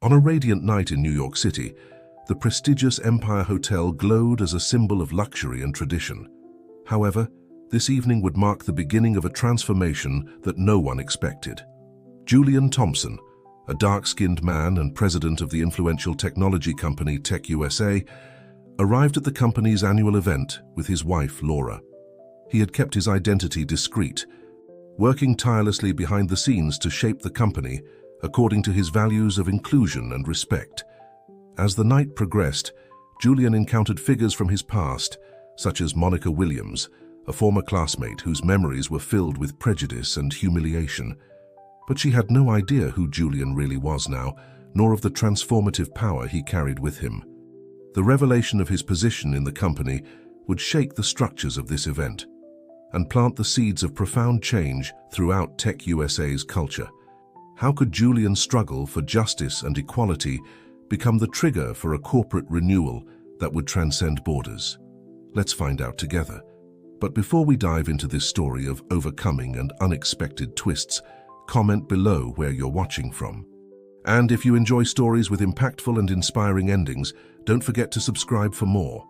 On a radiant night in New York City, the prestigious Empire Hotel glowed as a symbol of luxury and tradition. However, this evening would mark the beginning of a transformation that no one expected. Julian Thompson, a dark-skinned man and president of the influential technology company Tech USA, arrived at the company's annual event with his wife, Laura. He had kept his identity discreet, working tirelessly behind the scenes to shape the company according to his values of inclusion and respect. As the night progressed, Julian encountered figures from his past, such as Monica Williams, a former classmate whose memories were filled with prejudice and humiliation. But she had no idea who Julian really was now, nor of the transformative power he carried with him. The revelation of his position in the company would shake the structures of this event and plant the seeds of profound change throughout Tech USA's culture. How could Julian's struggle for justice and equality become the trigger for a corporate renewal that would transcend borders? Let's find out together. But before we dive into this story of overcoming and unexpected twists, comment below where you're watching from. And if you enjoy stories with impactful and inspiring endings, don't forget to subscribe for more.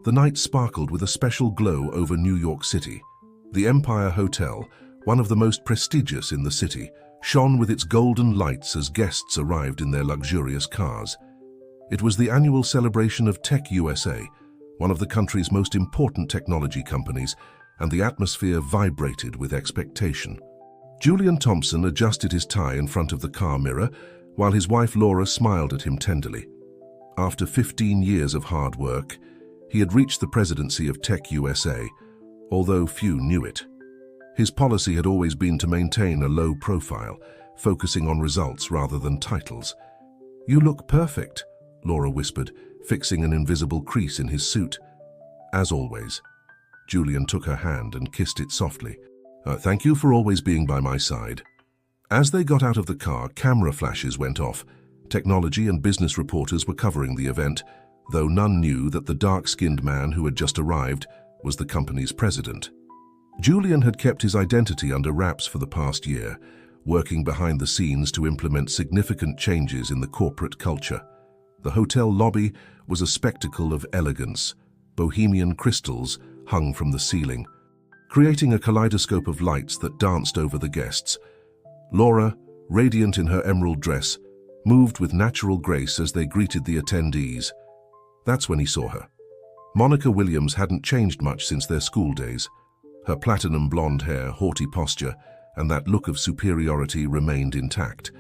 The night sparkled with a special glow over New York City. The Empire Hotel, one of the most prestigious in the city, shone with its golden lights as guests arrived in their luxurious cars. It was the annual celebration of Tech USA, one of the country's most important technology companies, and the atmosphere vibrated with expectation. Julian Thompson adjusted his tie in front of the car mirror, while his wife Laura smiled at him tenderly. After 15 years of hard work, he had reached the presidency of Tech USA, although few knew it. His policy had always been to maintain a low profile, focusing on results rather than titles. "You look perfect," Laura whispered, fixing an invisible crease in his suit. "As always." Julian took her hand and kissed it softly. Thank you for always being by my side." As they got out of the car, camera flashes went off. Technology and business reporters were covering the event, though none knew that the dark-skinned man who had just arrived was the company's president. Julian had kept his identity under wraps for the past year, working behind the scenes to implement significant changes in the corporate culture. The hotel lobby was a spectacle of elegance. Bohemian crystals hung from the ceiling, creating a kaleidoscope of lights that danced over the guests. Laura, radiant in her emerald dress, moved with natural grace as they greeted the attendees. That's when he saw her. Monica Williams hadn't changed much since their school days. Her platinum blonde hair, haughty posture, and that look of superiority remained intact.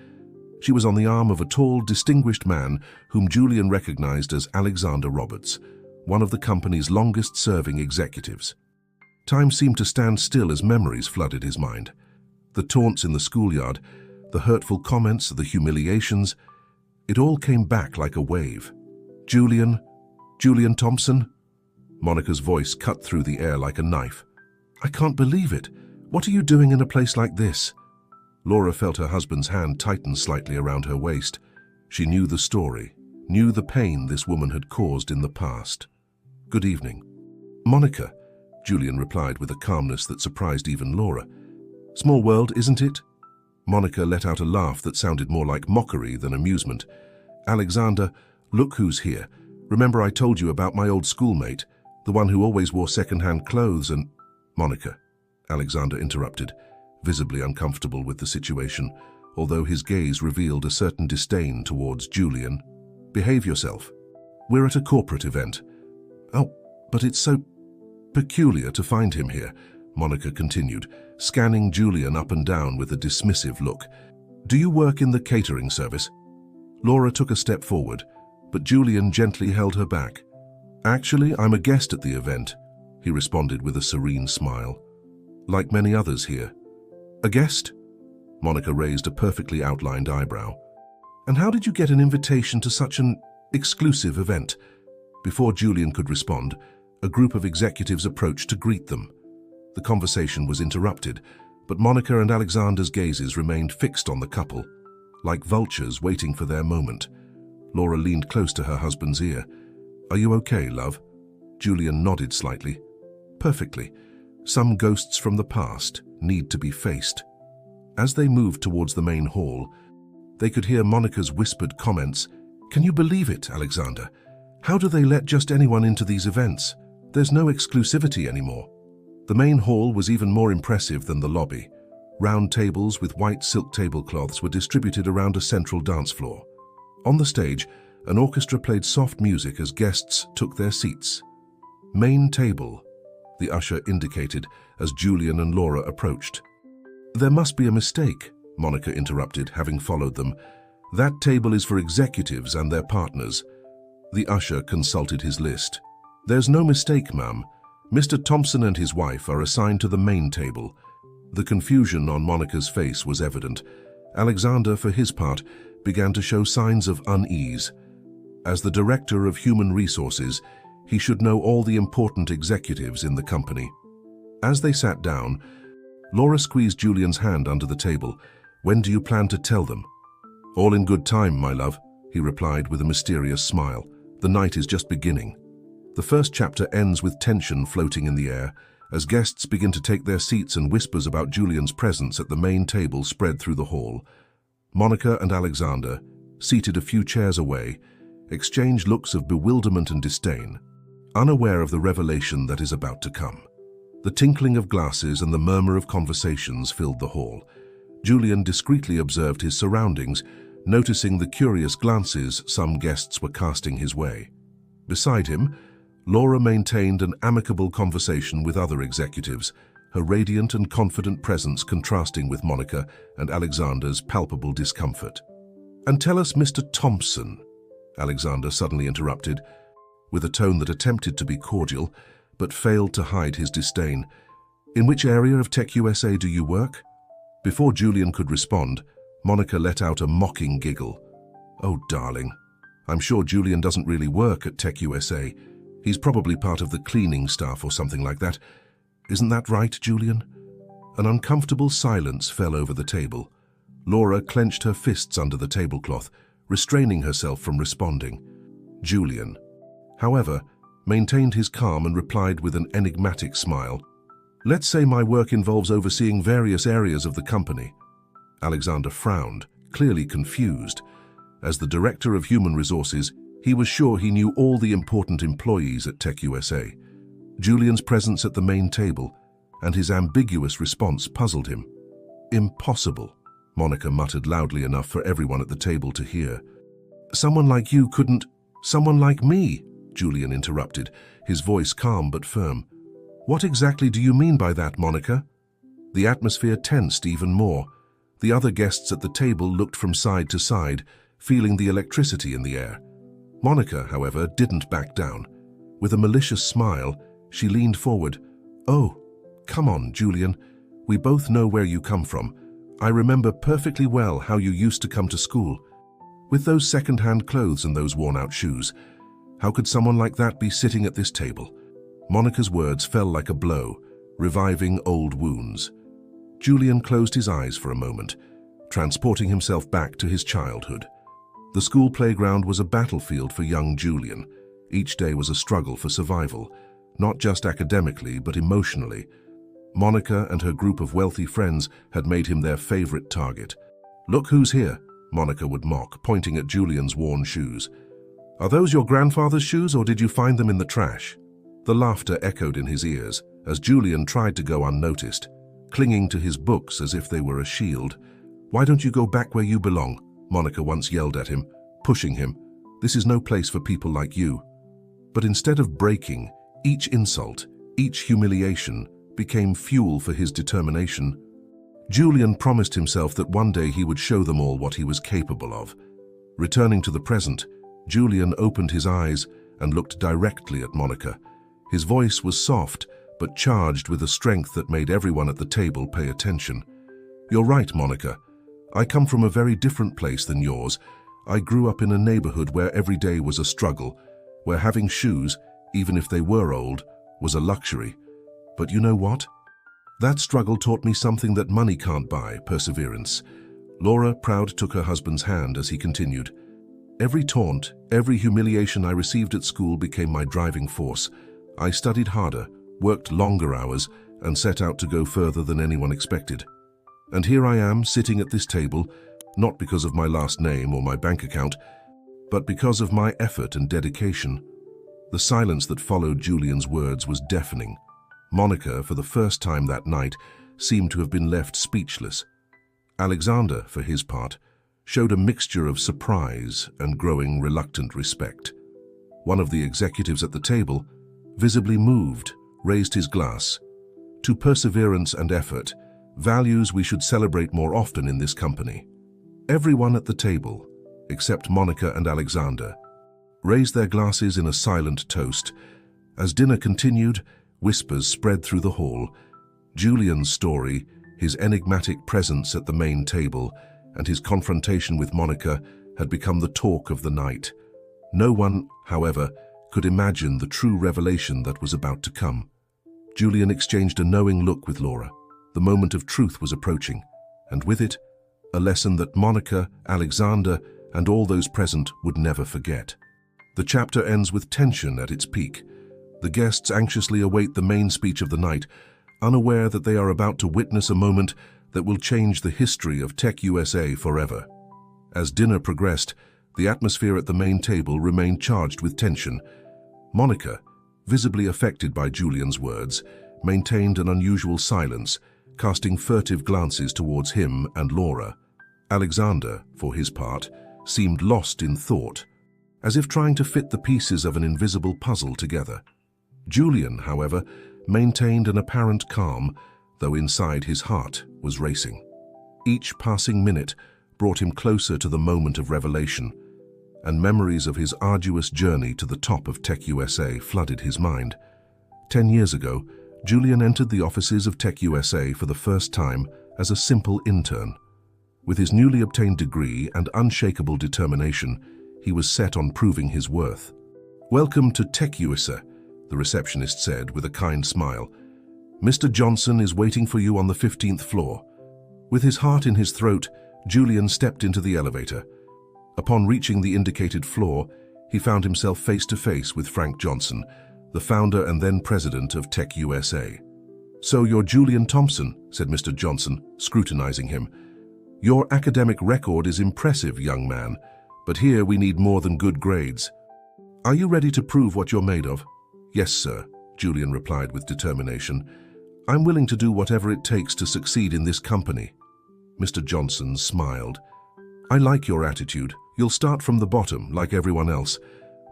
She was on the arm of a tall, distinguished man whom Julian recognized as Alexander Roberts, one of the company's longest-serving executives. Time seemed to stand still as memories flooded his mind. The taunts in the schoolyard, the hurtful comments, the humiliations, it all came back like a wave. Julian Thompson?" Monica's voice cut through the air like a knife. "I can't believe it. What are you doing in a place like this?" Laura felt her husband's hand tighten slightly around her waist. She knew the story, knew the pain this woman had caused in the past. "Good evening." "Monica," Julian replied with a calmness that surprised even Laura. "Small world, isn't it?" Monica let out a laugh that sounded more like mockery than amusement. "Alexander, look who's here. Remember I told you about my old schoolmate, the one who always wore second-hand clothes and—" "Monica," Alexander interrupted, visibly uncomfortable with the situation, although his gaze revealed a certain disdain towards Julian. "Behave yourself. We're at a corporate event." "Oh, but it's so peculiar to find him here," Monica continued, scanning Julian up and down with a dismissive look. "Do you work in the catering service?" Laura took a step forward, but Julian gently held her back. "Actually, I'm a guest at the event," he responded with a serene smile. "Like many others here." "A guest?" Monica raised a perfectly outlined eyebrow. "And how did you get an invitation to such an exclusive event?" Before Julian could respond, a group of executives approached to greet them. The conversation was interrupted, but Monica and Alexander's gazes remained fixed on the couple, like vultures waiting for their moment. Laura leaned close to her husband's ear. "Are you okay, love?" Julian nodded slightly. "Perfectly. Some ghosts from the past need to be faced." As they moved towards the main hall, They could hear Monica's whispered comments. "Can you believe it, Alexander? How do they let just anyone into these events? There's no exclusivity anymore." The main hall was even more impressive than the lobby. Round tables with white silk tablecloths were distributed around a central dance floor. On the stage, an orchestra played soft music as guests took their seats. "Main table," the usher indicated as Julian and Laura approached. "There must be a mistake," Monica interrupted, having followed them. "That table is for executives and their partners." The usher consulted his list. "There's no mistake, ma'am. Mr. Thompson and his wife are assigned to the main table." The confusion on Monica's face was evident. Alexander, for his part, began to show signs of unease. As the Director of Human Resources, he should know all the important executives in the company. As they sat down, Laura squeezed Julian's hand under the table. "When do you plan to tell them?" "All in good time, my love," he replied with a mysterious smile. "The night is just beginning." The first chapter ends with tension floating in the air, as guests begin to take their seats and whispers about Julian's presence at the main table spread through the hall. Monica and Alexander, seated a few chairs away, exchanged looks of bewilderment and disdain, unaware of the revelation that is about to come. The tinkling of glasses and the murmur of conversations filled the hall. Julian discreetly observed his surroundings, noticing the curious glances some guests were casting his way. Beside him, Laura maintained an amicable conversation with other executives, her radiant and confident presence contrasting with Monica and Alexander's palpable discomfort. "And tell us, Mr. Thompson," Alexander suddenly interrupted, with a tone that attempted to be cordial, but failed to hide his disdain. "In which area of Tech USA do you work?" Before Julian could respond, Monica let out a mocking giggle. "Oh, darling, I'm sure Julian doesn't really work at Tech USA. He's probably part of the cleaning staff or something like that. Isn't that right, Julian?" An uncomfortable silence fell over the table. Laura clenched her fists under the tablecloth, restraining herself from responding. Julian, however, maintained his calm and replied with an enigmatic smile. "Let's say my work involves overseeing various areas of the company." Alexander frowned, clearly confused. As the Director of Human Resources, he was sure he knew all the important employees at Tech USA. Julian's presence at the main table and his ambiguous response puzzled him. "Impossible," Monica muttered loudly enough for everyone at the table to hear. "Someone like you couldn't—" "Someone like me," Julian interrupted, his voice calm but firm. "What exactly do you mean by that, Monica?" The atmosphere tensed even more. The other guests at the table looked from side to side, feeling the electricity in the air. Monica, however, didn't back down. With a malicious smile, she leaned forward. "Oh, come on, Julian. We both know where you come from. I remember perfectly well how you used to come to school. With those second-hand clothes and those worn-out shoes. How could someone like that be sitting at this table?" Monica's words fell like a blow, reviving old wounds. Julian closed his eyes for a moment, transporting himself back to his childhood. The school playground was a battlefield for young Julian. Each day was a struggle for survival, not just academically but emotionally. Monica and her group of wealthy friends had made him their favorite target. "Look who's here," Monica would mock, pointing at Julian's worn shoes. "Are those your grandfather's shoes, or did you find them in the trash?" The laughter echoed in his ears as Julian tried to go unnoticed, clinging to his books as if they were a shield. "Why don't you go back where you belong?" Monica once yelled at him, pushing him. "This is no place for people like you." But instead of breaking, each insult, each humiliation, became fuel for his determination. Julian promised himself that one day he would show them all what he was capable of. Returning to the present, Julian opened his eyes and looked directly at Monica. His voice was soft, but charged with a strength that made everyone at the table pay attention. "You're right, Monica. I come from a very different place than yours. I grew up in a neighborhood where every day was a struggle, where having shoes, even if they were old, was a luxury. But you know what? That struggle taught me something that money can't buy: perseverance." Laura, proud, took her husband's hand as he continued. "Every taunt, every humiliation I received at school became my driving force. I studied harder, worked longer hours, and set out to go further than anyone expected. And here I am, sitting at this table, not because of my last name or my bank account, but because of my effort and dedication. The silence that followed Julian's words was deafening. Monica, for the first time that night, seemed to have been left speechless. Alexander, for his part, showed a mixture of surprise and growing reluctant respect. One of the executives at the table, visibly moved, raised his glass. To perseverance and effort, values we should celebrate more often in this company. Everyone at the table, except Monica and Alexander, raised their glasses in a silent toast. As dinner continued, whispers spread through the hall. Julian's story, his enigmatic presence at the main table, and his confrontation with Monica had become the talk of the night. No one, however, could imagine the true revelation that was about to come. Julian exchanged a knowing look with Laura. The moment of truth was approaching, and with it, a lesson that Monica, Alexander, and all those present would never forget. The chapter ends with tension at its peak. The guests anxiously await the main speech of the night, unaware that they are about to witness a moment that will change the history of Tech USA forever. As dinner progressed, the atmosphere at the main table remained charged with tension. Monica, visibly affected by Julian's words, maintained an unusual silence, casting furtive glances towards him and Laura. Alexander, for his part, seemed lost in thought, as if trying to fit the pieces of an invisible puzzle together. Julian, however, maintained an apparent calm, though inside his heart was racing. Each passing minute brought him closer to the moment of revelation, and memories of his arduous journey to the top of Tech USA flooded his mind. 10 years ago, Julian entered the offices of Tech USA for the first time as a simple intern. With his newly obtained degree and unshakable determination, he was set on proving his worth. "Welcome to Tech USA," the receptionist said with a kind smile. "Mr. Johnson is waiting for you on the 15th floor." With his heart in his throat, Julian stepped into the elevator. Upon reaching the indicated floor, he found himself face to face with Frank Johnson, the founder and then president of Tech USA. "So you're Julian Thompson," said Mr. Johnson, scrutinizing him. "Your academic record is impressive, young man, but here we need more than good grades. Are you ready to prove what you're made of?" "Yes, sir," Julian replied with determination. "I'm willing to do whatever it takes to succeed in this company." Mr. Johnson smiled. "I like your attitude. You'll start from the bottom, like everyone else,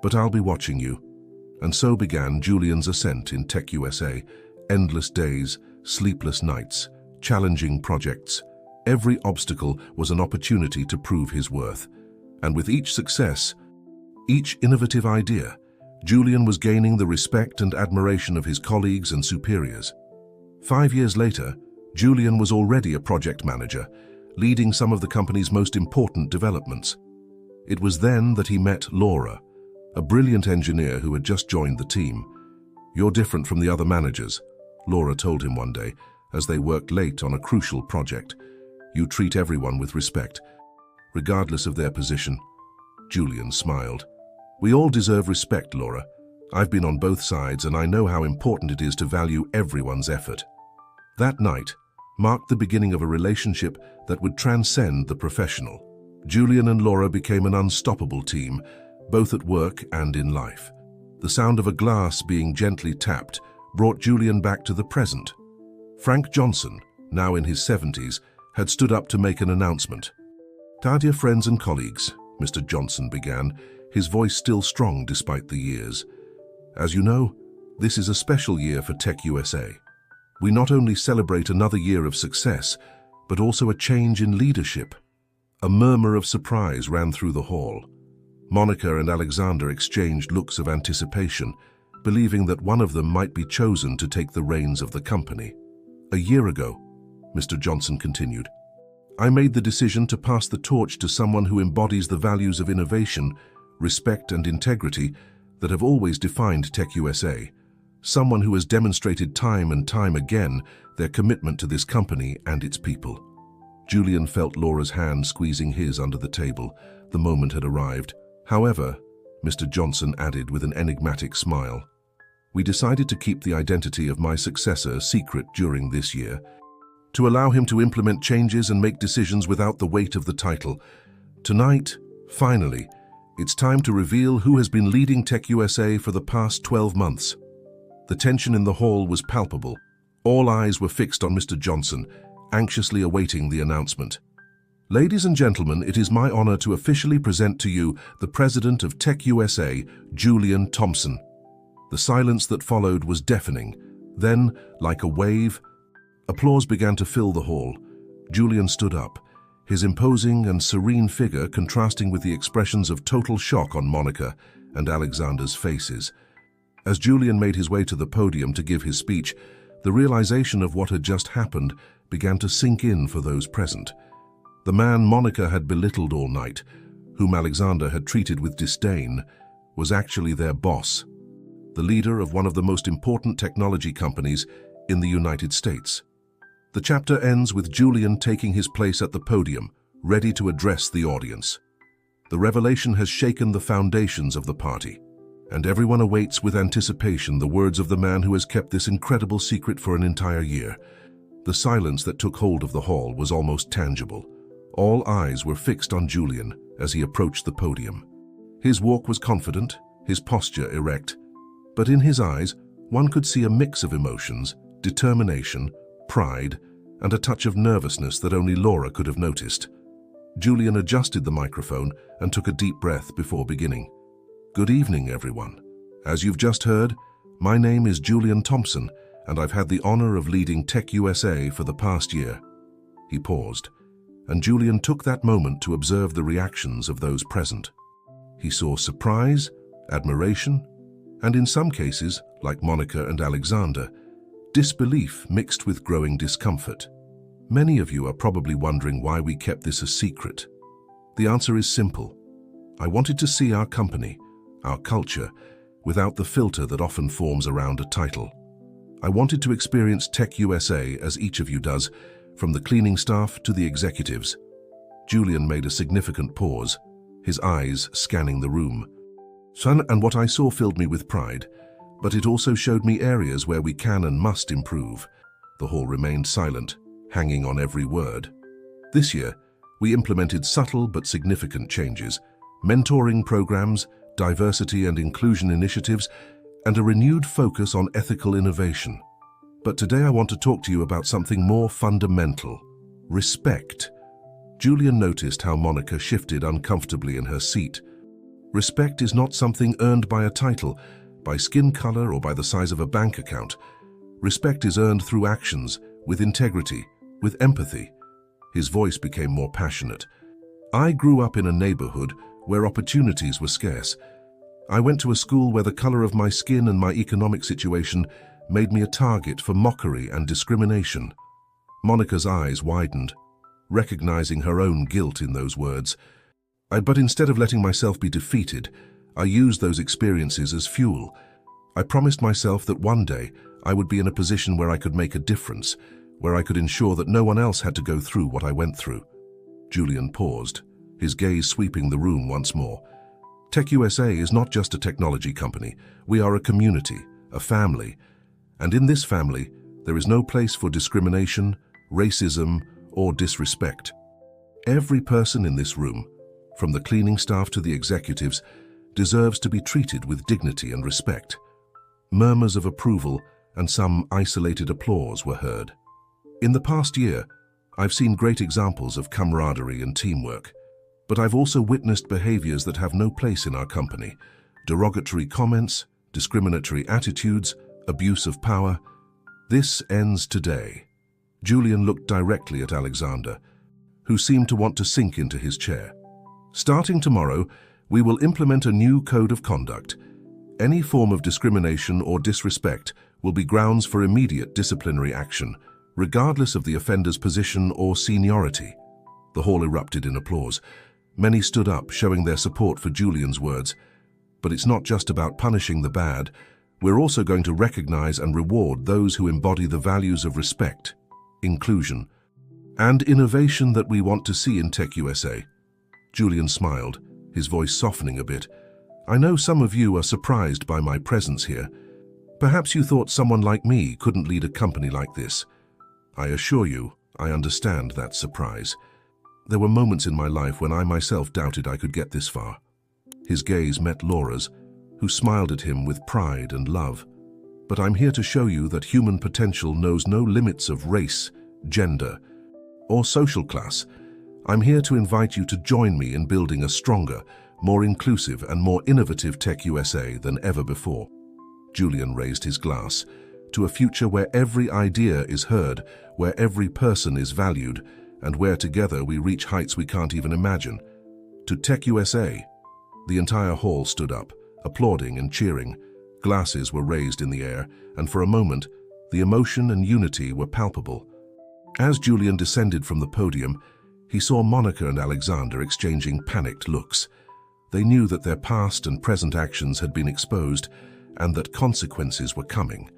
but I'll be watching you." And so began Julian's ascent in Tech USA. Endless days, sleepless nights, challenging projects. Every obstacle was an opportunity to prove his worth. And with each success, each innovative idea, Julian was gaining the respect and admiration of his colleagues and superiors. 5 years later, Julian was already a project manager, leading some of the company's most important developments. It was then that he met Laura, a brilliant engineer who had just joined the team. "You're different from the other managers," Laura told him one day, as they worked late on a crucial project. "You treat everyone with respect, regardless of their position." Julian smiled. "We all deserve respect, Laura. I've been on both sides and I know how important it is to value everyone's effort." That night marked the beginning of a relationship that would transcend the professional. Julian and Laura became an unstoppable team, both at work and in life. The sound of a glass being gently tapped brought Julian back to the present. Frank Johnson, now in his 70s, had stood up to make an announcement. "Dear friends and colleagues," Mr. Johnson began, his voice still strong despite the years. "As you know, this is a special year for Tech USA. We not only celebrate another year of success, but also a change in leadership." A murmur of surprise ran through the hall. Monica and Alexander exchanged looks of anticipation, believing that one of them might be chosen to take the reins of the company. "A year ago," Mr. Johnson continued, "I made the decision to pass the torch to someone who embodies the values of innovation, respect and integrity that have always defined Tech USA. Someone who has demonstrated time and time again their commitment to this company and its people." Julian felt Laura's hand squeezing his under the table. The moment had arrived. "However," Mr. Johnson added with an enigmatic smile, "we decided to keep the identity of my successor secret during this year, to allow him to implement changes and make decisions without the weight of the title. Tonight, finally, it's time to reveal who has been leading Tech USA for the past 12 months. The tension in the hall was palpable. All eyes were fixed on Mr. Johnson, anxiously awaiting the announcement. Ladies and gentlemen, it is my honor to officially present to you the president of Tech USA, Julian Thompson. The silence that followed was deafening. Then, like a wave, applause began to fill the hall. Julian stood up, his imposing and serene figure contrasting with the expressions of total shock on Monica and Alexander's faces. As Julian made his way to the podium to give his speech, the realization of what had just happened began to sink in for those present. The man Monica had belittled all night, whom Alexander had treated with disdain, was actually their boss, the leader of one of the most important technology companies in the United States. The chapter ends with Julian taking his place at the podium, ready to address the audience. The revelation has shaken the foundations of the party, and everyone awaits with anticipation the words of the man who has kept this incredible secret for an entire year. The silence that took hold of the hall was almost tangible. All eyes were fixed on Julian as he approached the podium. His walk was confident, his posture erect, but in his eyes one could see a mix of emotions, determination, pride, and a touch of nervousness that only Laura could have noticed. Julian adjusted the microphone and took a deep breath before beginning. Good evening, everyone. As you've just heard, my name is Julian Thompson, and I've had the honor of leading Tech USA for the past year. He paused, and Julian took that moment to observe the reactions of those present. He saw surprise, admiration, and in some cases, like Monica and Alexander, disbelief mixed with growing discomfort. Many of you are probably wondering why we kept this a secret. The answer is simple. I wanted to see our company, our culture, without the filter that often forms around a title. I wanted to experience Tech USA as each of you does, from the cleaning staff to the executives. Julian made a significant pause, his eyes scanning the room. And what I saw filled me with pride, but it also showed me areas where we can and must improve. The hall remained silent, hanging on every word. This year, we implemented subtle but significant changes, mentoring programs, diversity and inclusion initiatives, and a renewed focus on ethical innovation. But today I want to talk to you about something more fundamental: respect. Julian noticed how Monica shifted uncomfortably in her seat. Respect is not something earned by a title, by skin color, or by the size of a bank account. Respect is earned through actions, with integrity, with empathy. His voice became more passionate. I grew up in a neighborhood where opportunities were scarce. I went to a school where the color of my skin and my economic situation made me a target for mockery and discrimination. Monica's eyes widened, recognizing her own guilt in those words. But instead of letting myself be defeated, I used those experiences as fuel. I promised myself that one day I would be in a position where I could make a difference, where I could ensure that no one else had to go through what I went through. Julian paused, his gaze sweeping the room once more. Tech USA is not just a technology company. We are a community, a family. And in this family, there is no place for discrimination, racism, or disrespect. Every person in this room, from the cleaning staff to the executives, deserves to be treated with dignity and respect. Murmurs of approval and some isolated applause were heard. In the past year, I've seen great examples of camaraderie and teamwork, but I've also witnessed behaviors that have no place in our company: derogatory comments, discriminatory attitudes, abuse of power. This ends today. Julian looked directly at Alexander, who seemed to want to sink into his chair. Starting tomorrow, we will implement a new code of conduct. Any form of discrimination or disrespect will be grounds for immediate disciplinary action, regardless of the offender's position or seniority. The hall erupted in applause. Many stood up, showing their support for Julian's words. But it's not just about punishing the bad. We're also going to recognize and reward those who embody the values of respect, inclusion, and innovation that we want to see in Tech USA. Julian smiled, his voice softening a bit. I know some of you are surprised by my presence here. Perhaps you thought someone like me couldn't lead a company like this. I assure you, I understand that surprise. There were moments in my life when I myself doubted I could get this far. His gaze met Laura's, who smiled at him with pride and love. But I'm here to show you that human potential knows no limits of race, gender, or social class. I'm here to invite you to join me in building a stronger, more inclusive and more innovative Tech USA than ever before. Julian raised his glass. To a future where every idea is heard, where every person is valued, and where together we reach heights we can't even imagine. To Tech USA. The entire hall stood up, applauding and cheering. Glasses were raised in the air, and for a moment, the emotion and unity were palpable. As Julian descended from the podium, he saw Monica and Alexander exchanging panicked looks. They knew that their past and present actions had been exposed, and that consequences were coming.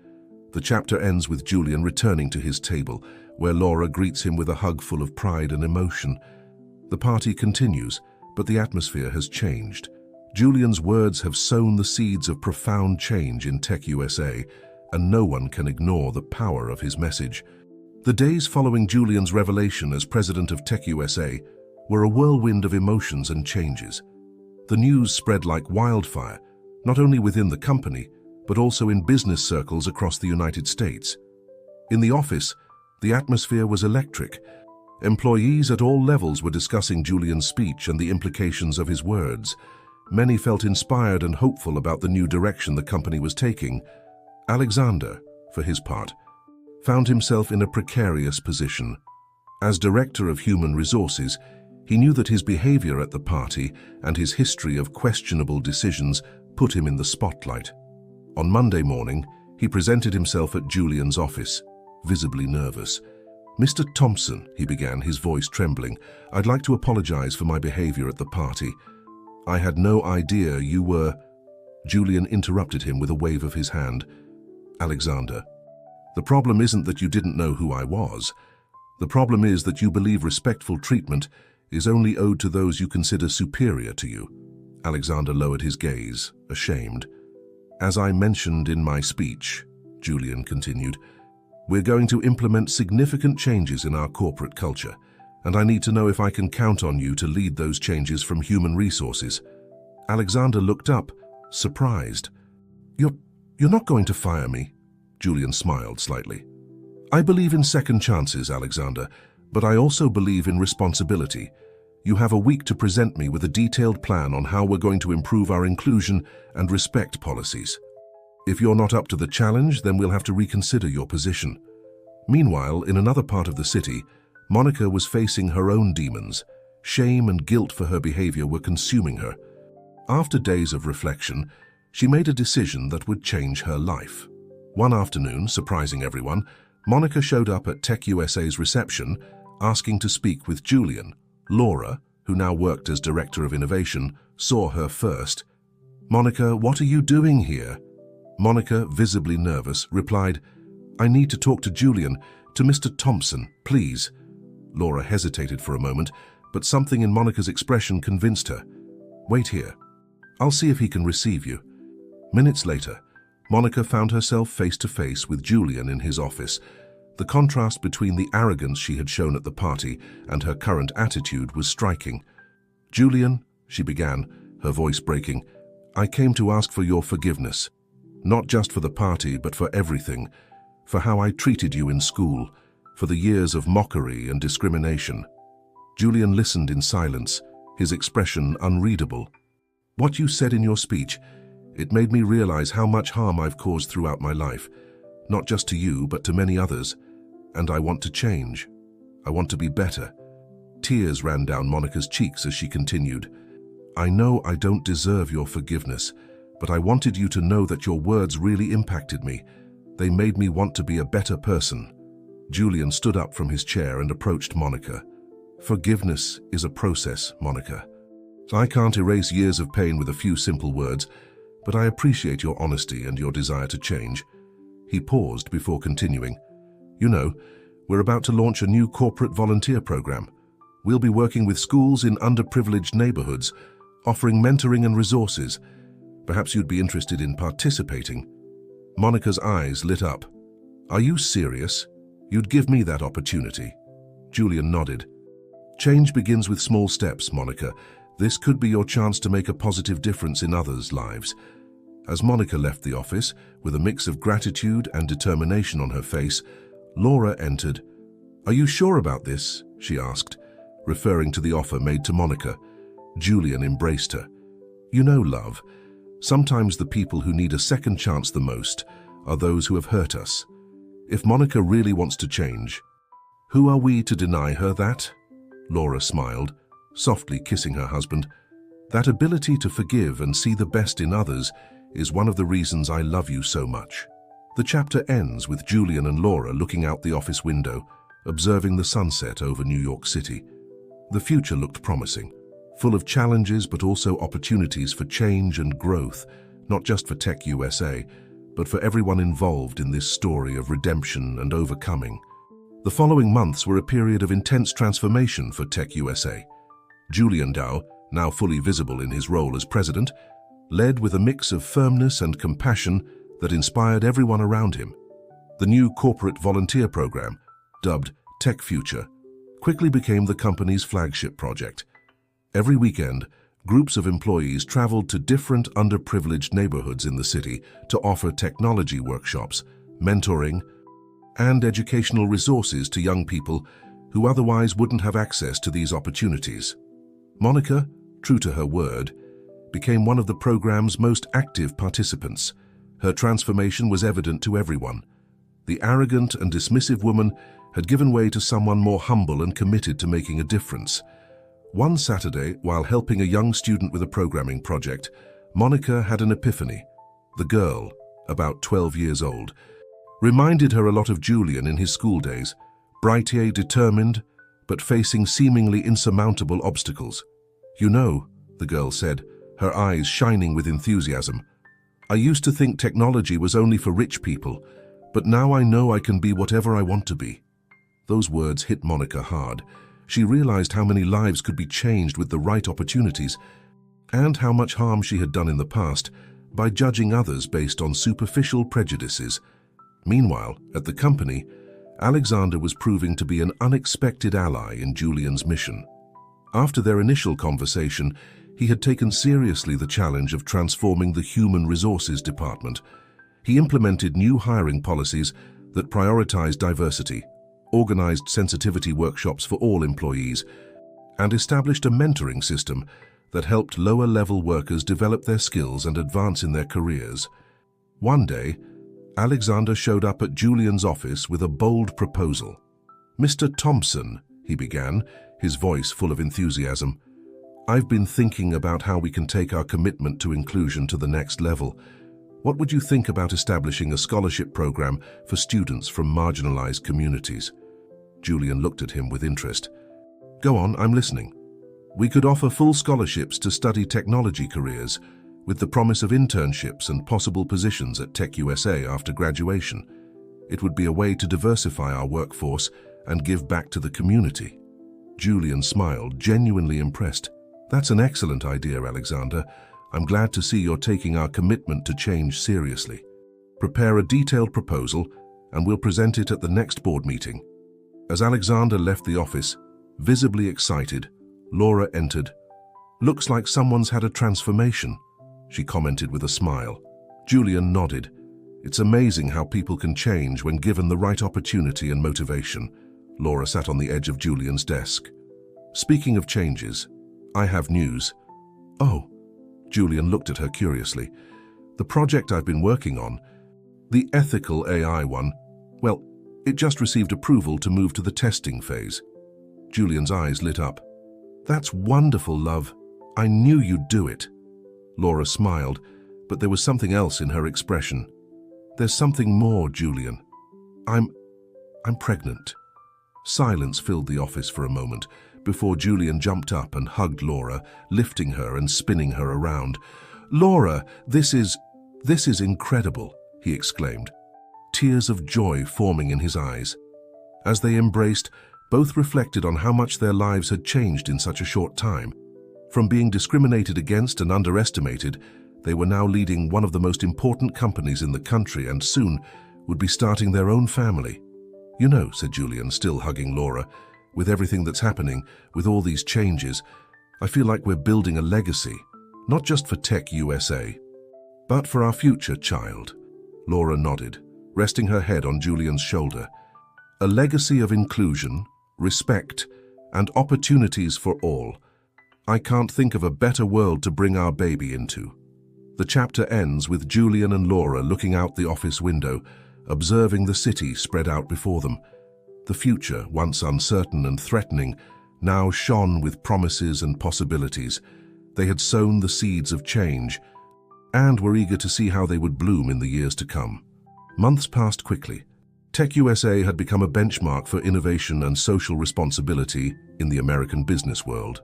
The chapter ends with Julian returning to his table, where Laura greets him with a hug full of pride and emotion. The party continues, but the atmosphere has changed. Julian's words have sown the seeds of profound change in Tech USA, and no one can ignore the power of his message. The days following Julian's revelation as president of Tech USA were a whirlwind of emotions and changes. The news spread like wildfire, not only within the company, but also in business circles across the United States. In the office, the atmosphere was electric. Employees at all levels were discussing Julian's speech and the implications of his words. Many felt inspired and hopeful about the new direction the company was taking. Alexander, for his part, found himself in a precarious position. As Director of Human Resources, he knew that his behavior at the party and his history of questionable decisions put him in the spotlight. On Monday morning, he presented himself at Julian's office, visibly nervous. "Mr. Thompson," he began, his voice trembling, "I'd like to apologize for my behavior at the party. I had no idea you were—" Julian interrupted him with a wave of his hand. "Alexander, the problem isn't that you didn't know who I was. The problem is that you believe respectful treatment is only owed to those you consider superior to you." Alexander lowered his gaze, ashamed. "As I mentioned in my speech," Julian continued, "we're going to implement significant changes in our corporate culture, and I need to know if I can count on you to lead those changes from human resources." Alexander looked up, surprised. You're not going to fire me?" Julian smiled slightly. "I believe in second chances, Alexander, but I also believe in responsibility. You have a week to present me with a detailed plan on how we're going to improve our inclusion and respect policies. If you're not up to the challenge, then we'll have to reconsider your position." Meanwhile, in another part of the city, Monica was facing her own demons. Shame and guilt for her behavior were consuming her. After days of reflection, she made a decision that would change her life. One afternoon, surprising everyone, Monica showed up at Tech USA's reception, asking to speak with Julian. Laura, who now worked as Director of Innovation, saw her first. "Monica, what are you doing here?" Monica, visibly nervous, replied, "I need to talk to Julian, to Mr. Thompson, please." Laura hesitated for a moment, but something in Monica's expression convinced her. "Wait here. I'll see if he can receive you." Minutes later, Monica found herself face to face with Julian in his office. The contrast between the arrogance she had shown at the party and her current attitude was striking. "Julian," she began, her voice breaking, "I came to ask for your forgiveness. Not just for the party, but for everything. For how I treated you in school. For the years of mockery and discrimination." Julian listened in silence, his expression unreadable. "What you said in your speech, it made me realize how much harm I've caused throughout my life. Not just to you, but to many others. And I want to change. I want to be better." Tears ran down Monica's cheeks as she continued. "I know I don't deserve your forgiveness, but I wanted you to know that your words really impacted me. They made me want to be a better person." Julian stood up from his chair and approached Monica. "Forgiveness is a process, Monica. I can't erase years of pain with a few simple words, but I appreciate your honesty and your desire to change." He paused before continuing. "You know, we're about to launch a new corporate volunteer program. We'll be working with schools in underprivileged neighborhoods, offering mentoring and resources. Perhaps you'd be interested in participating." Monica's eyes lit up. "Are you serious? You'd give me that opportunity?" Julian nodded. Change begins with small steps, Monica. This could be your chance to make a positive difference in others' lives. As Monica left the office, with a mix of gratitude and determination on her face, Laura entered. "Are you sure about this?" she asked, referring to the offer made to Monica. Julian embraced her. "You know, love, sometimes the people who need a second chance the most are those who have hurt us. If Monica really wants to change, who are we to deny her that?" Laura smiled, softly kissing her husband. "That ability to forgive and see the best in others is one of the reasons I love you so much." The chapter ends with Julian and Laura looking out the office window, observing the sunset over New York City. The future looked promising, full of challenges but also opportunities for change and growth, not just for Tech USA, but for everyone involved in this story of redemption and overcoming. The following months were a period of intense transformation for Tech USA. Julian Dow, now fully visible in his role as president, led with a mix of firmness and compassion that inspired everyone around him. The new corporate volunteer program, dubbed Tech Future, quickly became the company's flagship project. Every weekend, groups of employees traveled to different underprivileged neighborhoods in the city to offer technology workshops, mentoring, and educational resources to young people who otherwise wouldn't have access to these opportunities. Monica, true to her word, became one of the program's most active participants. Her transformation was evident to everyone. The arrogant and dismissive woman had given way to someone more humble and committed to making a difference. One Saturday, while helping a young student with a programming project, Monica had an epiphany. The girl, about 12 years old, reminded her a lot of Julian in his school days, bright-eyed, determined, but facing seemingly insurmountable obstacles. "You know," the girl said, her eyes shining with enthusiasm, "I used to think technology was only for rich people, but now I know I can be whatever I want to be." Those words hit Monica hard. She realized how many lives could be changed with the right opportunities, and how much harm she had done in the past by judging others based on superficial prejudices. Meanwhile, at the company, Alexander was proving to be an unexpected ally in Julian's mission. After their initial conversation, he had taken seriously the challenge of transforming the human resources department. He implemented new hiring policies that prioritized diversity, organized sensitivity workshops for all employees, and established a mentoring system that helped lower-level workers develop their skills and advance in their careers. One day, Alexander showed up at Julian's office with a bold proposal. "Mr. Thompson," he began, his voice full of enthusiasm, "I've been thinking about how we can take our commitment to inclusion to the next level. What would you think about establishing a scholarship program for students from marginalized communities?" Julian looked at him with interest. "Go on, I'm listening." "We could offer full scholarships to study technology careers, with the promise of internships and possible positions at Tech USA after graduation. It would be a way to diversify our workforce and give back to the community." Julian smiled, genuinely impressed. "That's an excellent idea, Alexander. I'm glad to see you're taking our commitment to change seriously. Prepare a detailed proposal, and we'll present it at the next board meeting." As Alexander left the office, visibly excited, Laura entered. "Looks like someone's had a transformation," she commented with a smile. Julian nodded. "It's amazing how people can change when given the right opportunity and motivation." Laura sat on the edge of Julian's desk. "Speaking of changes, I have news." "Oh," Julian looked at her curiously. "The project I've been working on, the ethical AI one, well, it just received approval to move to the testing phase." Julian's eyes lit up. "That's wonderful, love. I knew you'd do it." Laura smiled, but there was something else in her expression. "There's something more, Julian. I'm pregnant." Silence filled the office for a moment before Julian jumped up and hugged Laura, lifting her and spinning her around. "Laura, this is incredible," he exclaimed, tears of joy forming in his eyes. As they embraced, both reflected on how much their lives had changed in such a short time. From being discriminated against and underestimated, they were now leading one of the most important companies in the country and soon would be starting their own family. "You know," said Julian, still hugging Laura, With everything that's happening, with all these changes, I feel like we're building a legacy, not just for Tech USA, but for our future, child. Laura nodded, resting her head on Julian's shoulder. A legacy of inclusion, respect, and opportunities for all. I can't think of a better world to bring our baby into. The chapter ends with Julian and Laura looking out the office window, observing the city spread out before them. The future, once uncertain and threatening, now shone with promises and possibilities. They had sown the seeds of change and were eager to see how they would bloom in the years to come. Months passed quickly. Tech USA had become a benchmark for innovation and social responsibility in the American business world.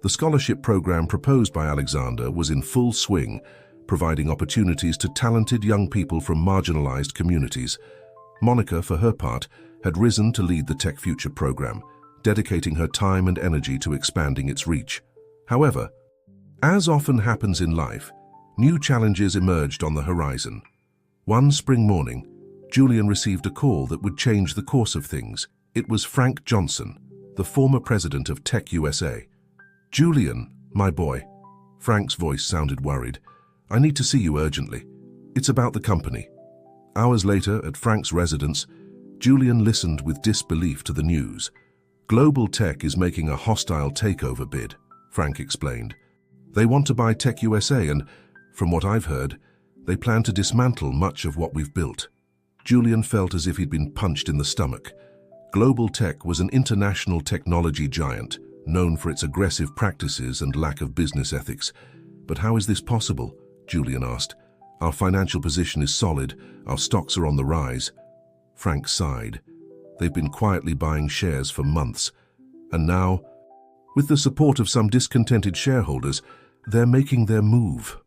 The scholarship program proposed by Alexander was in full swing, providing opportunities to talented young people from marginalized communities. Monica, for her part, had risen to lead the Tech Future program, dedicating her time and energy to expanding its reach. However, as often happens in life, new challenges emerged on the horizon. One spring morning, Julian received a call that would change the course of things. It was Frank Johnson, the former president of Tech USA. "Julian, my boy." Frank's voice sounded worried. "I need to see you urgently. It's about the company." Hours later, at Frank's residence, Julian listened with disbelief to the news. "Global Tech is making a hostile takeover bid," Frank explained. "They want to buy Tech USA and, from what I've heard, they plan to dismantle much of what we've built." Julian felt as if he'd been punched in the stomach. Global Tech was an international technology giant, known for its aggressive practices and lack of business ethics. "But how is this possible?" Julian asked. "Our financial position is solid, our stocks are on the rise." Frank sighed. They've been quietly buying shares for months, and now, with the support of some discontented shareholders, they're making their move.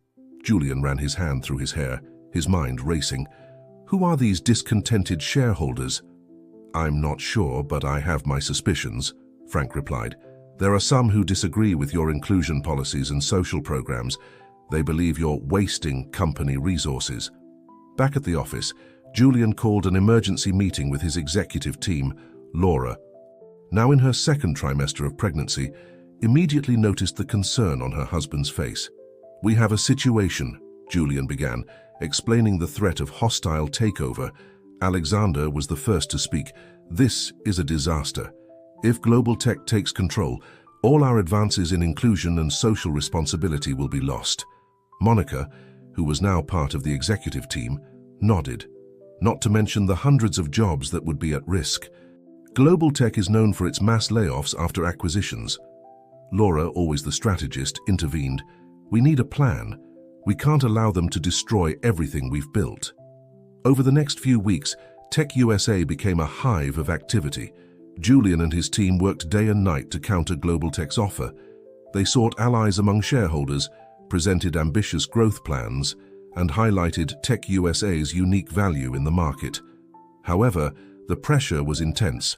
Julian ran his hand through his hair, his mind racing. "Who are these discontented shareholders?" "I'm not sure, but I have my suspicions," Frank replied. "There are some who disagree with your inclusion policies and social programs. They believe you're wasting company resources." Back at the office, Julian called an emergency meeting with his executive team. Laura, now in her second trimester of pregnancy, immediately noticed the concern on her husband's face. "We have a situation," Julian began, explaining the threat of hostile takeover. Alexander was the first to speak. "This is a disaster. If Global Tech takes control, all our advances in inclusion and social responsibility will be lost." Monica, who was now part of the executive team, nodded, not to mention the hundreds of jobs that would be at risk. Global Tech is known for its mass layoffs after acquisitions. Laura, always the strategist, intervened. "We need a plan. We can't allow them to destroy everything we've built." Over the next few weeks, Tech USA became a hive of activity. Julian and his team worked day and night to counter Global Tech's offer. They sought allies among shareholders, presented ambitious growth plans, and highlighted Tech USA's unique value in the market. However, the pressure was intense.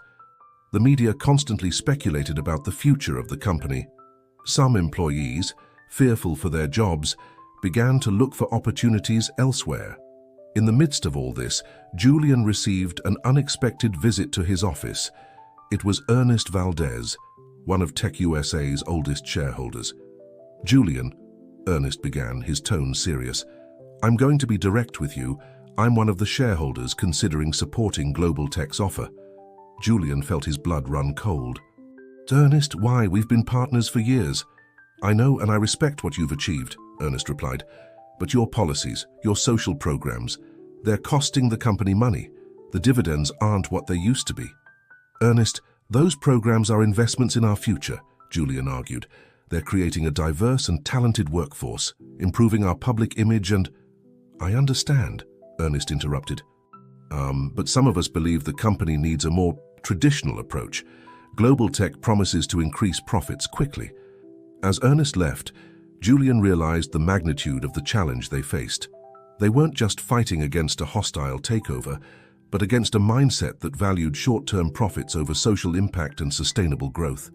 The media constantly speculated about the future of the company. Some employees, fearful for their jobs, began to look for opportunities elsewhere. In the midst of all this, Julian received an unexpected visit to his office. It was Ernest Valdez, one of Tech USA's oldest shareholders. "Julian," Ernest began, his tone serious, "I'm going to be direct with you. I'm one of the shareholders considering supporting Global Tech's offer." Julian felt his blood run cold. "Ernest, why? We've been partners for years." "I know and I respect what you've achieved," Ernest replied. "But your policies, your social programs, they're costing the company money. The dividends aren't what they used to be." "Ernest, those programs are investments in our future," Julian argued. "They're creating a diverse and talented workforce, improving our public image and—" "I understand," Ernest interrupted. But some of us believe the company needs a more traditional approach. Global Tech promises to increase profits quickly." As Ernest left, Julian realized the magnitude of the challenge they faced. They weren't just fighting against a hostile takeover, but against a mindset that valued short-term profits over social impact and sustainable growth.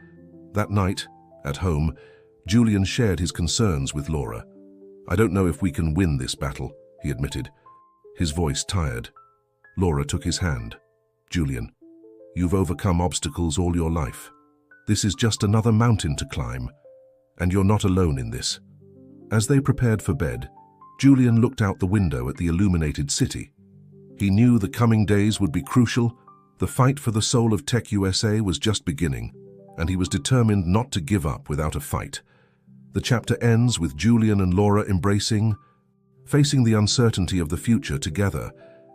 That night, at home, Julian shared his concerns with Laura. "I don't know if we can win this battle," he admitted, his voice tired. Laura took his hand. "Julian, You've overcome obstacles all your life. This is just another mountain to climb, and you're not alone in this." As they prepared for bed, Julian looked out the window at the illuminated city. He knew the coming days would be crucial. The fight for the soul of Tech USA was just beginning, and he was determined not to give up without a fight. The chapter ends with Julian and Laura facing the uncertainty of the future together,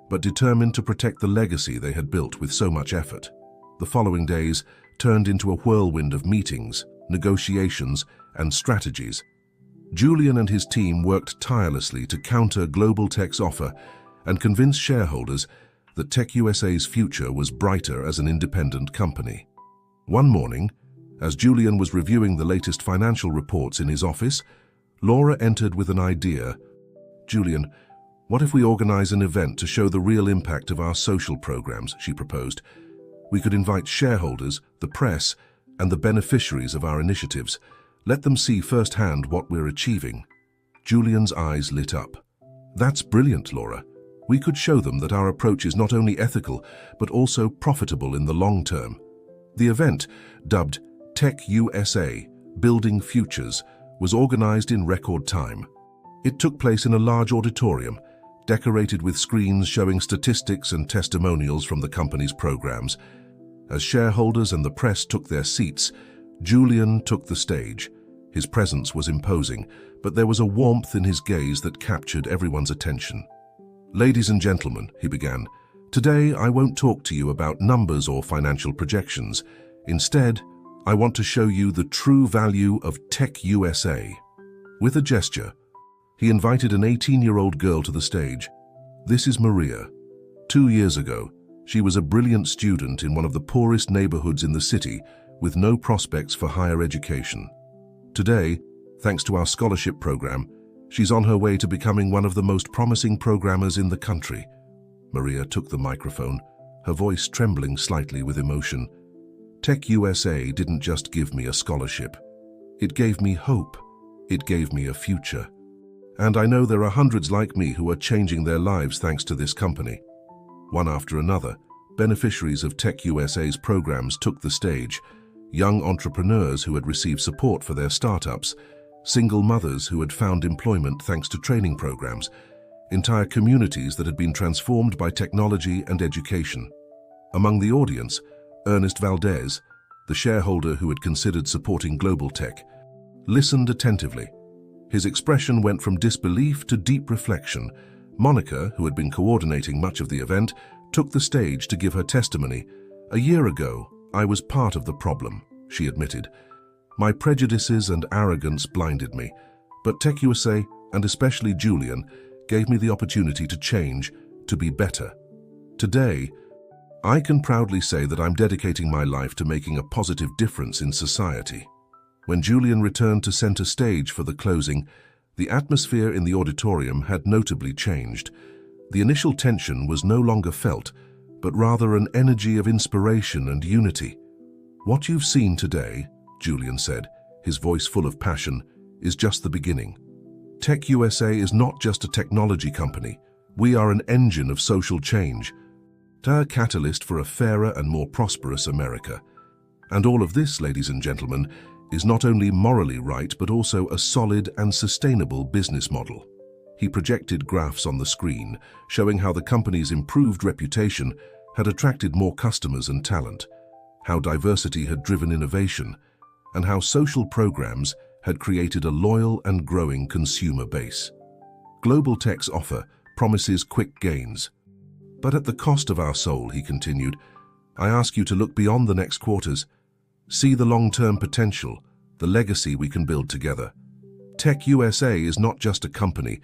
but determined to protect the legacy they had built with so much effort. The following days turned into a whirlwind of meetings, negotiations, and strategies. Julian and his team worked tirelessly to counter Global Tech's offer and convince shareholders that Tech USA's future was brighter as an independent company. One morning, as Julian was reviewing the latest financial reports in his office, Laura entered with an idea. "Julian, what if we organize an event to show the real impact of our social programs?" she proposed. "We could invite shareholders, the press, and the beneficiaries of our initiatives. Let them see firsthand what we're achieving." Julian's eyes lit up. "That's brilliant, Laura. We could show them that our approach is not only ethical, but also profitable in the long term." The event, dubbed Tech USA, Building Futures, was organized in record time. It took place in a large auditorium, decorated with screens showing statistics and testimonials from the company's programs. As shareholders and the press took their seats, Julian took the stage. His presence was imposing, but there was a warmth in his gaze that captured everyone's attention. "Ladies and gentlemen," he began, "today I won't talk to you about numbers or financial projections. Instead, I want to show you the true value of Tech USA." With a gesture, he invited an 18-year-old girl to the stage. This is Maria. 2 years ago, she was a brilliant student in one of the poorest neighborhoods in the city, with no prospects for higher education. Today, thanks to our scholarship program, she's on her way to becoming one of the most promising programmers in the country. Maria took the microphone, her voice trembling slightly with emotion. "Tech USA didn't just give me a scholarship. It gave me hope. It gave me a future. And I know there are hundreds like me who are changing their lives thanks to this company." One after another, beneficiaries of Tech USA's programs took the stage. Young entrepreneurs who had received support for their startups, single mothers who had found employment thanks to training programs, entire communities that had been transformed by technology and education. Among the audience, Ernest Valdez, the shareholder who had considered supporting Global Tech, listened attentively. His expression went from disbelief to deep reflection. Monica, who had been coordinating much of the event, took the stage to give her testimony. "A year ago, I was part of the problem," she admitted. "My prejudices and arrogance blinded me, but Tech USA, and especially Julian, gave me the opportunity to change, to be better. Today, I can proudly say that I'm dedicating my life to making a positive difference in society." When Julian returned to center stage for the closing, the atmosphere in the auditorium had notably changed. The initial tension was no longer felt, but rather an energy of inspiration and unity. "What you've seen today," Julian said, his voice full of passion, "is just the beginning. Tech USA is not just a technology company. We are an engine of social change, a catalyst for a fairer and more prosperous America. And all of this, ladies and gentlemen, is not only morally right, but also a solid and sustainable business model." He projected graphs on the screen, showing how the company's improved reputation had attracted more customers and talent, how diversity had driven innovation, and how social programs had created a loyal and growing consumer base. Global Tech's offer promises quick gains. "But at the cost of our soul," he continued, "I ask you to look beyond the next quarters. See the long-term potential, the legacy we can build together. Tech USA is not just a company,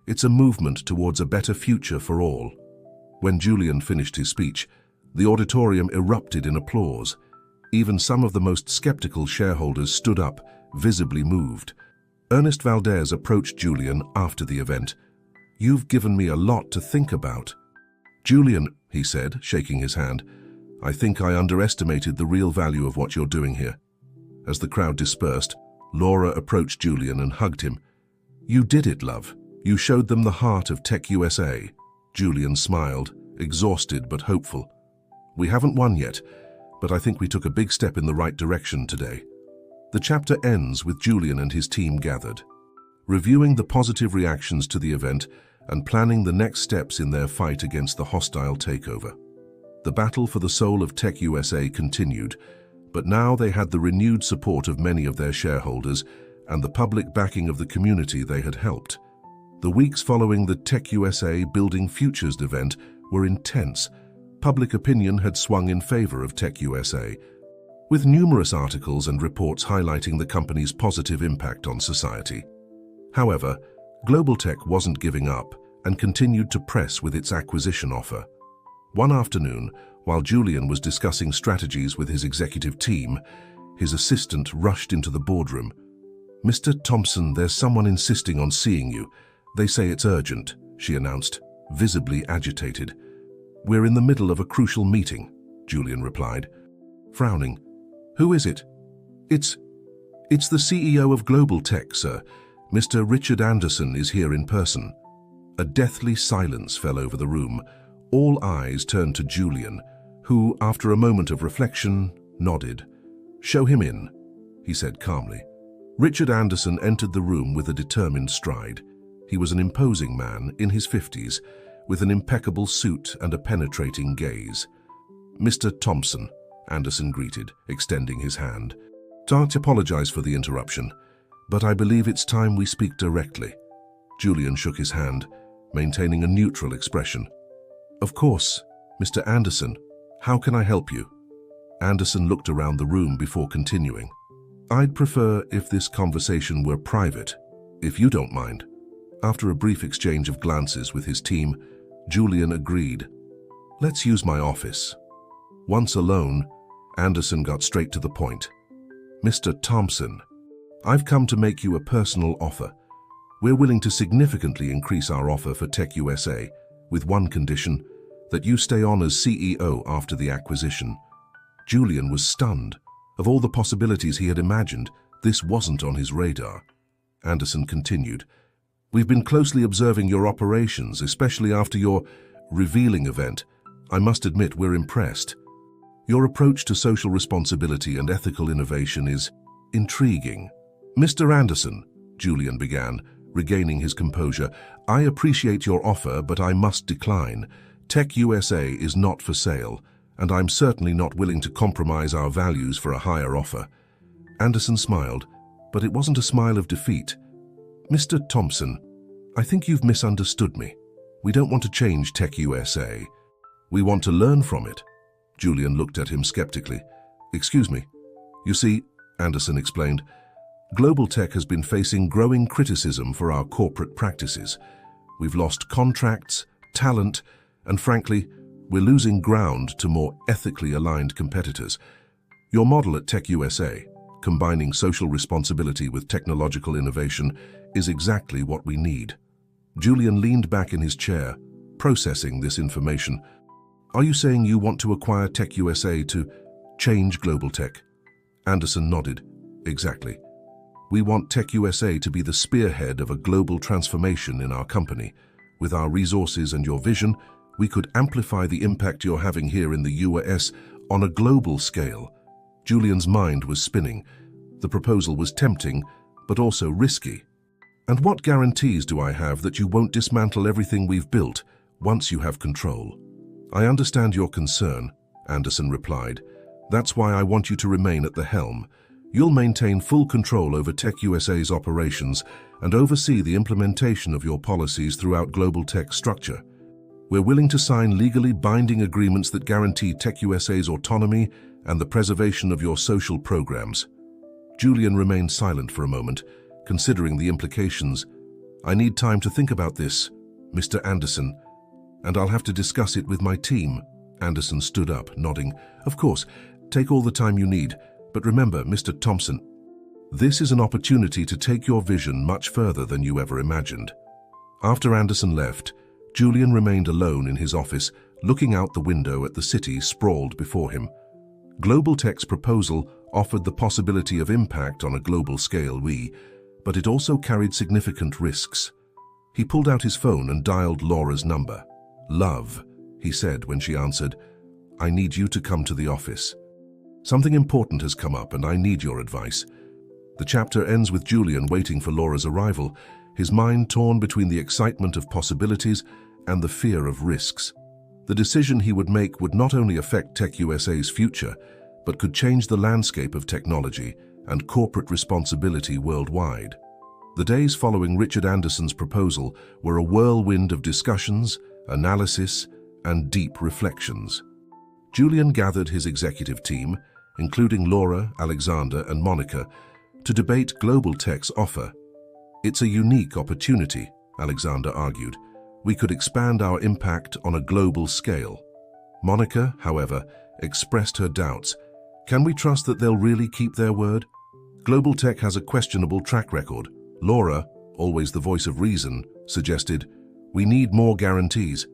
it's a movement towards a better future for all." When Julian finished his speech, the auditorium erupted in applause. Even some of the most skeptical shareholders stood up, visibly moved. Ernest Valdez approached Julian after the event. "You've given me a lot to think about." "Julian," he said, shaking his hand, "I think I underestimated the real value of what you're doing here." As the crowd dispersed, Laura approached Julian and hugged him. "You did it, love. You showed them the heart of Tech USA." Julian smiled, exhausted but hopeful. "We haven't won yet. but I think we took a big step in the right direction today. The chapter ends with Julian and his team gathered, reviewing the positive reactions to the event and planning the next steps in their fight against the hostile takeover. The battle for the soul of Tech USA continued, but now they had the renewed support of many of their shareholders and the public backing of the community they had helped. The weeks following the Tech USA Building Futures event were intense. Public opinion had swung in favor of Tech USA, with numerous articles and reports highlighting the company's positive impact on society. However, Global Tech wasn't giving up and continued to press with its acquisition offer. One afternoon, while Julian was discussing strategies with his executive team, his assistant rushed into the boardroom. "Mr. Thompson, there's someone insisting on seeing you. They say it's urgent," she announced, visibly agitated. "We're in the middle of a crucial meeting," Julian replied, frowning. "Who is it?" It's the CEO of Global Tech, sir. Mr. Richard Anderson is here in person." A deathly silence fell over the room. All eyes turned to Julian, who, after a moment of reflection, nodded. "Show him in," he said calmly. Richard Anderson entered the room with a determined stride. He was an imposing man in his 50s, with an impeccable suit and a penetrating gaze. "Mr. Thompson," Anderson greeted, extending his hand. "I apologize for the interruption, but I believe it's time we speak directly." Julian shook his hand, maintaining a neutral expression. "Of course, Mr. Anderson. How can I help you?" Anderson looked around the room before continuing. "I'd prefer if this conversation were private, if you don't mind." After a brief exchange of glances with his team, Julian agreed. "Let's use my office." Once alone, Anderson got straight to the point. "Mr. Thompson, I've come to make you a personal offer. We're willing to significantly increase our offer for Tech USA, with one condition, that you stay on as CEO after the acquisition." Julian was stunned. Of all the possibilities he had imagined, this wasn't on his radar. Anderson continued, "We've been closely observing your operations, especially after your revealing event. I must admit we're impressed. Your approach to social responsibility and ethical innovation is intriguing." "Mr. Anderson," Julian began, regaining his composure, "I appreciate your offer, but I must decline. Tech USA is not for sale, and I'm certainly not willing to compromise our values for a higher offer." Anderson smiled, but it wasn't a smile of defeat. "Mr. Thompson, I think you've misunderstood me. We don't want to change Tech USA. We want to learn from it." Julian looked at him skeptically. "Excuse me. You see," Anderson explained, "Global Tech has been facing growing criticism for our corporate practices. We've lost contracts, talent, and frankly, we're losing ground to more ethically aligned competitors. Your model at Tech USA, combining social responsibility with technological innovation, is exactly what we need." Julian leaned back in his chair, processing this information. "Are you saying you want to acquire Tech USA to change Global Tech?" Anderson nodded. "Exactly. We want Tech USA to be the spearhead of a global transformation in our company. With our resources and your vision, we could amplify the impact you're having here in the US on a global scale." Julian's mind was spinning. The proposal was tempting, but also risky. "And what guarantees do I have that you won't dismantle everything we've built once you have control?" "I understand your concern," Anderson replied. "That's why I want you to remain at the helm. You'll maintain full control over Tech USA's operations and oversee the implementation of your policies throughout Global Tech's structure. We're willing to sign legally binding agreements that guarantee Tech USA's autonomy and the preservation of your social programs." Julian remained silent for a moment, considering the implications. "I need time to think about this, Mr. Anderson, and I'll have to discuss it with my team." Anderson stood up, nodding. "Of course, take all the time you need, but remember, Mr. Thompson, this is an opportunity to take your vision much further than you ever imagined." After Anderson left, Julian remained alone in his office, looking out the window at the city sprawled before him. Global Tech's proposal offered the possibility of impact on a global scale, but it also carried significant risks. He pulled out his phone and dialed Laura's number. "Love," he said when she answered, "I need you to come to the office." Something important has come up and I need your advice. The chapter ends with Julian waiting for Laura's arrival, his mind torn between the excitement of possibilities and the fear of risks. The decision he would make would not only affect Tech USA's future, but could change the landscape of technology and corporate responsibility worldwide. The days following Richard Anderson's proposal were a whirlwind of discussions, analysis, and deep reflections. Julian gathered his executive team, including Laura, Alexander, and Monica, to debate Global Tech's offer. "It's a unique opportunity," Alexander argued. "We could expand our impact on a global scale." Monica, however, expressed her doubts. "Can we trust that they'll really keep their word? Global Tech has a questionable track record." Laura, always the voice of reason, suggested, "We need more guarantees.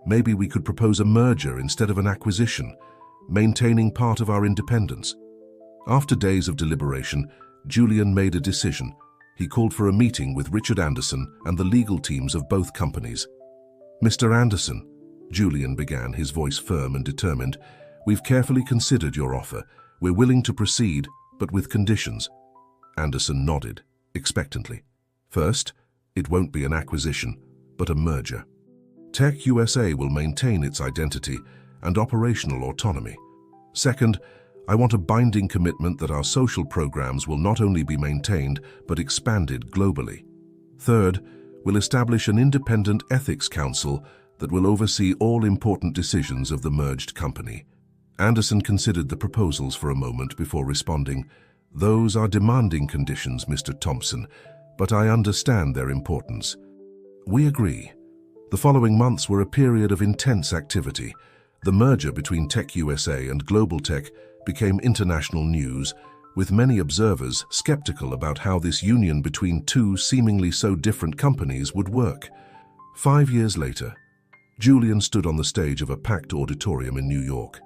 Maybe we could propose a merger instead of an acquisition, maintaining part of our independence." After days of deliberation, Julian made a decision. He called for a meeting with Richard Anderson and the legal teams of both companies. "Mr. Anderson," Julian began, his voice firm and determined, "we've carefully considered your offer. We're willing to proceed, but with conditions." Anderson nodded, expectantly. "First, it won't be an acquisition, but a merger. Tech USA will maintain its identity and operational autonomy. Second, I want a binding commitment that our social programs will not only be maintained, but expanded globally. Third, we'll establish an independent ethics council that will oversee all important decisions of the merged company." Anderson considered the proposals for a moment before responding, "Those are demanding conditions, Mr. Thompson, but I understand their importance." "We agree." The following months were a period of intense activity. The merger between Tech USA and Global Tech became international news, with many observers skeptical about how this union between two seemingly so different companies would work. 5 years later, Julian stood on the stage of a packed auditorium in New York.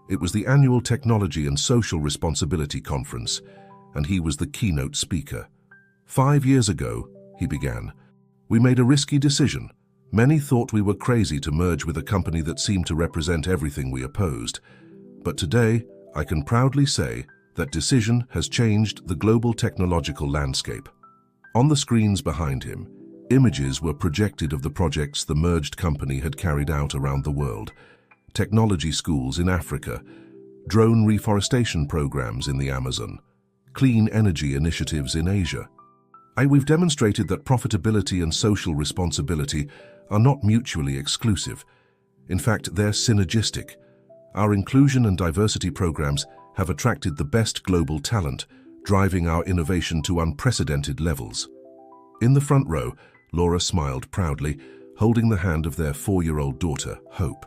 It was the annual Technology and Social Responsibility Conference, and he was the keynote speaker. "5 years ago," he began, "we made a risky decision. Many thought we were crazy to merge with a company that seemed to represent everything we opposed. But today, I can proudly say that decision has changed the global technological landscape." On the screens behind him, images were projected of the projects the merged company had carried out around the world. Technology schools in Africa, drone reforestation programs in the Amazon, clean energy initiatives in Asia. We've demonstrated that profitability and social responsibility are not mutually exclusive. In fact, they're synergistic. Our inclusion and diversity programs have attracted the best global talent, driving our innovation to unprecedented levels. In the front row, Laura smiled proudly, holding the hand of their 4-year-old daughter, Hope.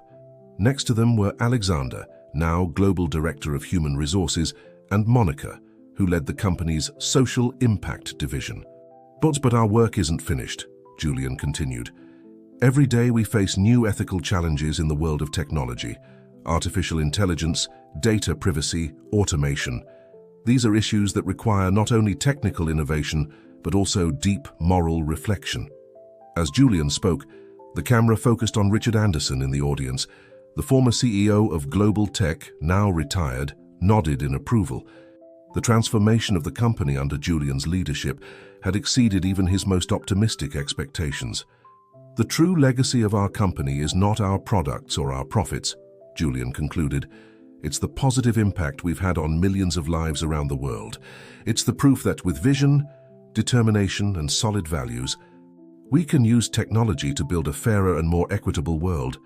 Next to them were Alexander, now Global Director of Human Resources, and Monica, who led the company's Social Impact Division. But our work isn't finished," Julian continued. "Every day we face new ethical challenges in the world of technology. Artificial intelligence, data privacy, automation. These are issues that require not only technical innovation, but also deep moral reflection." As Julian spoke, the camera focused on Richard Anderson in the audience. The former CEO of Global Tech, now retired, nodded in approval. The transformation of the company under Julian's leadership had exceeded even his most optimistic expectations. "The true legacy of our company is not our products or our profits," Julian concluded. "It's the positive impact we've had on millions of lives around the world. It's the proof that with vision, determination, and solid values, we can use technology to build a fairer and more equitable world."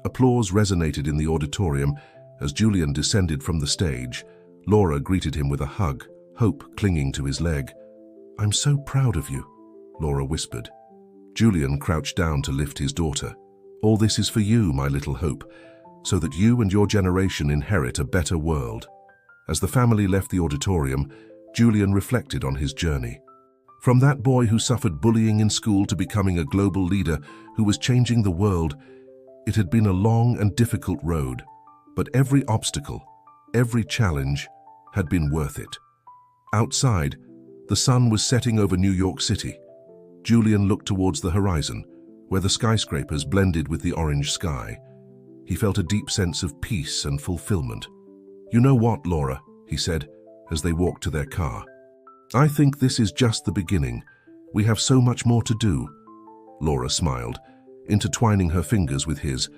Applause resonated in the auditorium as Julian descended from the stage. Laura greeted him with a hug, Hope clinging to his leg. "I'm so proud of you," Laura whispered. Julian crouched down to lift his daughter. "All this is for you, my little Hope, so that you and your generation inherit a better world." As the family left the auditorium, Julian reflected on his journey. From that boy who suffered bullying in school to becoming a global leader who was changing the world, it had been a long and difficult road, but every obstacle, every challenge had been worth it. Outside, the sun was setting over New York City. Julian looked towards the horizon, where the skyscrapers blended with the orange sky. He felt a deep sense of peace and fulfillment. "You know what, Laura," he said, as they walked to their car. "I think this is just the beginning. We have so much more to do." Laura smiled, intertwining her fingers with his.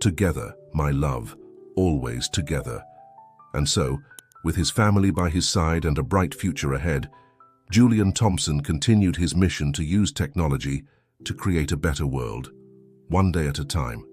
"Together, my love, always together." And so, with his family by his side and a bright future ahead, Julian Thompson continued his mission to use technology to create a better world, one day at a time.